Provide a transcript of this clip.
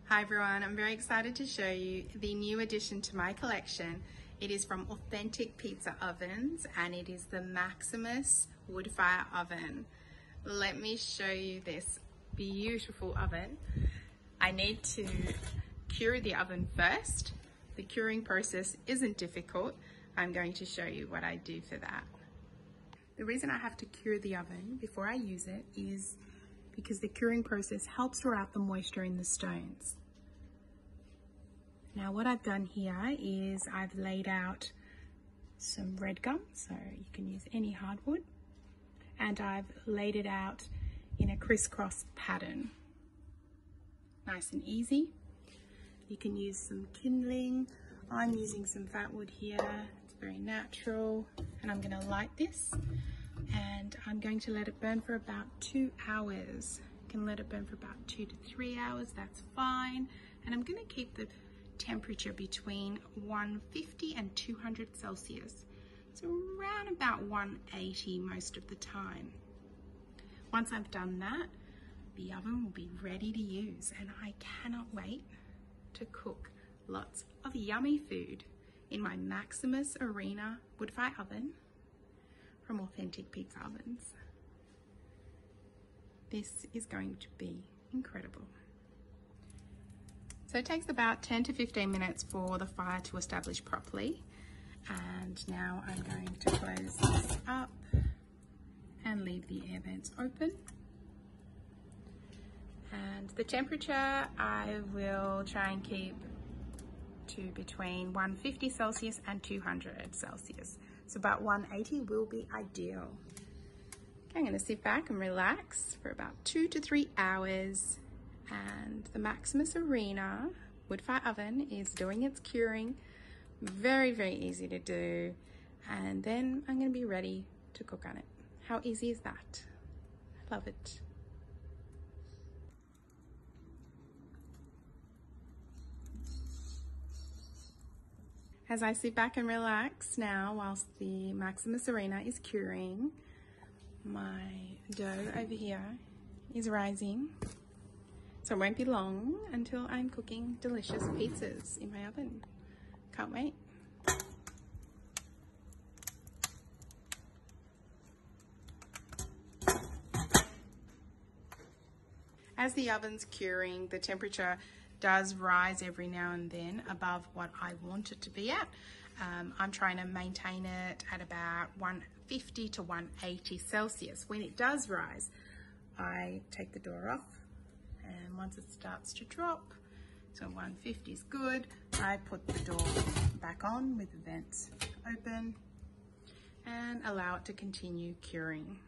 Hi everyone, I'm very excited to show you the new addition to my collection. It is from Authentic Pizza Ovens and it is the Maximus wood fire oven. Let me show you this beautiful oven. I need to cure the oven first. The curing process isn't difficult. I'm going to show you what I do for that. The reason I have to cure the oven before I use it is because the curing process helps draw out the moisture in the stones. Now what I've done here is I've laid out some red gum, so you can use any hardwood, and I've laid it out in a crisscross pattern. Nice and easy. You can use some kindling. I'm using some fat wood here. It's very natural, and I'm going to light this and I'm going to let it burn for about 2 hours. You can let it burn for about 2 to 3 hours, that's fine. And I'm going to keep the temperature between 150 and 200 Celsius. So around about 180 most of the time. Once I've done that, the oven will be ready to use, and I cannot wait to cook lots of yummy food in my Maximus Arena wood fire oven from Authentic Pizza Ovens. This is going to be incredible. So it takes about 10 to 15 minutes for the fire to establish properly. And now I'm going to close this up and leave the air vents open. And the temperature I will try and keep to between 150 Celsius and 200 Celsius. So about 180 will be ideal. Okay, I'm going to sit back and relax for about 2 to 3 hours. And the Maximus Arena wood fire oven is doing its curing. Very, very easy to do. And then I'm going to be ready to cook on it. How easy is that? I love it. As I sit back and relax now whilst the Maximus Arena is curing, my dough over here is rising. So it won't be long until I'm cooking delicious pizzas in my oven. Can't wait. As the oven's curing, the temperature does rise every now and then above what I want it to be at. I'm trying to maintain it at about 150 to 180 Celsius. When it does rise, I take the door off, and once it starts to drop, so 150 is good, I put the door back on with the vents open and allow it to continue curing.